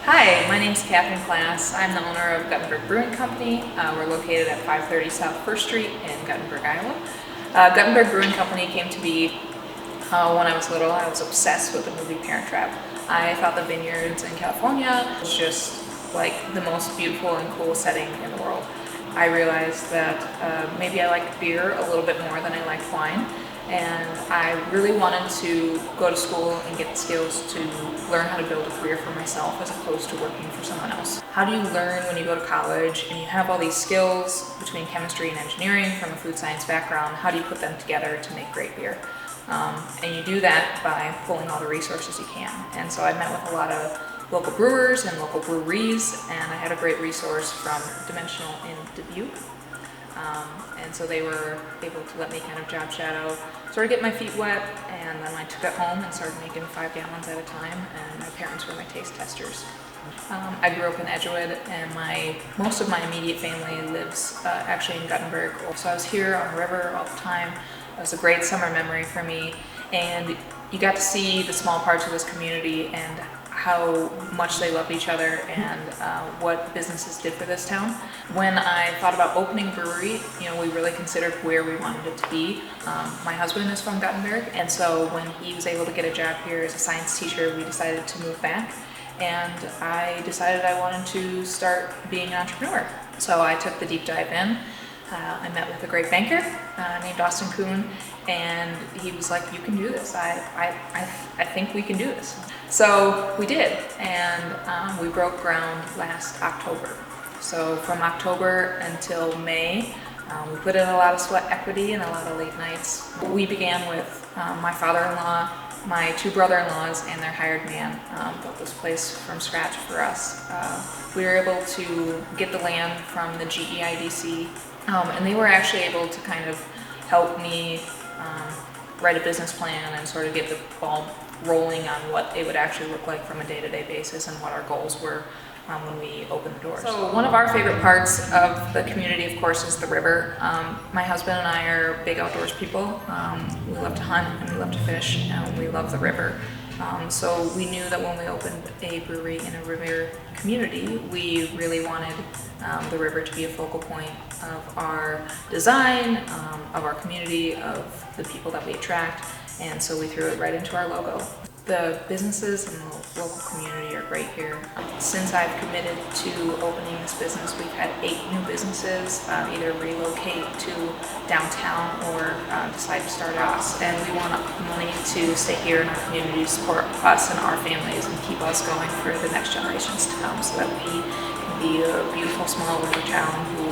Hi, my name is Kathryn Klaes. I'm the owner of Guttenberg Brewing Company. We're located at 530 South 1st Street in Guttenberg, Iowa. Guttenberg Brewing Company came to be when I was little. I was obsessed with the movie Parent Trap. I thought the vineyards in California was just like the most beautiful and cool setting in the world. I realized that maybe I liked beer a little bit more than I liked wine, and I really wanted to go to school and get the skills to learn how to build a career for myself as opposed to working for someone else. How do you learn when you go to college and you have all these skills between chemistry and engineering from a food science background? How do you put them together to make great beer? And you do that by pulling all the resources you can. And so I met with a lot of local brewers and local breweries, and I had a great resource from Dimensional in Dubuque. And so they were able to let me kind of job shadow, sort of get my feet wet, and then I took it home and started making 5 gallons at a time, and my parents were my taste testers. I grew up in Edgewood, and most of my immediate family lives actually in Guttenberg. So I was here on the river all the time. It was a great summer memory for me, and you got to see the small parts of this community and how much they loved each other and what businesses did for this town. When I thought about opening a brewery, we really considered where we wanted it to be. My husband is from Guttenberg, and so when he was able to get a job here as a science teacher, we decided to move back, and I decided I wanted to start being an entrepreneur. So I took the deep dive in. I met with a great banker named Austin Kuhn, and he was like, "You can do this. I think we can do this." So we did, and we broke ground last October. So from October until May, we put in a lot of sweat equity and a lot of late nights. We began with my father-in-law, my 2 brother-in-laws, and their hired man built this place from scratch for us. We were able to get the land from the GEIDC, and they were actually able to kind of help me write a business plan and sort of get the ball rolling on what it would actually look like from a day-to-day basis and what our goals were when we opened the doors. So one of our favorite parts of the community, of course, is the river. My husband and I are big outdoors people. We love to hunt and we love to fish, and we love the river. So we knew that when we opened a brewery in a river community, we really wanted the river to be a focal point of our design, of our community, of the people that we attract, and so we threw it right into our logo. The businesses and the local community are great here. Since I've committed to opening this business, we've had 8 new businesses either relocate to downtown or decide to start out. And we want money to stay here in our community to support us and our families and keep us going for the next generations to come, so that we can be a beautiful small river town who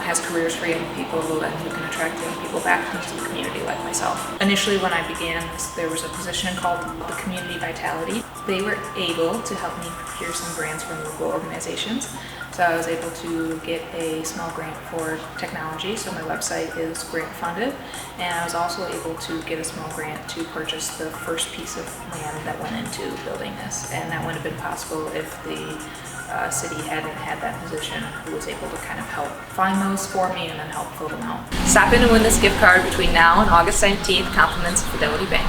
has careers for young people and who can attract young people back into the community like myself. Initially, when I began, there was a position called the Community Vitality. They were able to help me procure some grants from local organizations. So I was able to get a small grant for technology, so my website is grant funded, and I was also able to get a small grant to purchase the first piece of land that went into building this, and that wouldn't have been possible if the city hadn't had that position who was able to kind of help find those for me and then help fill them out. Stop in and win this gift card between now and August 17th, compliments of Fidelity Bank.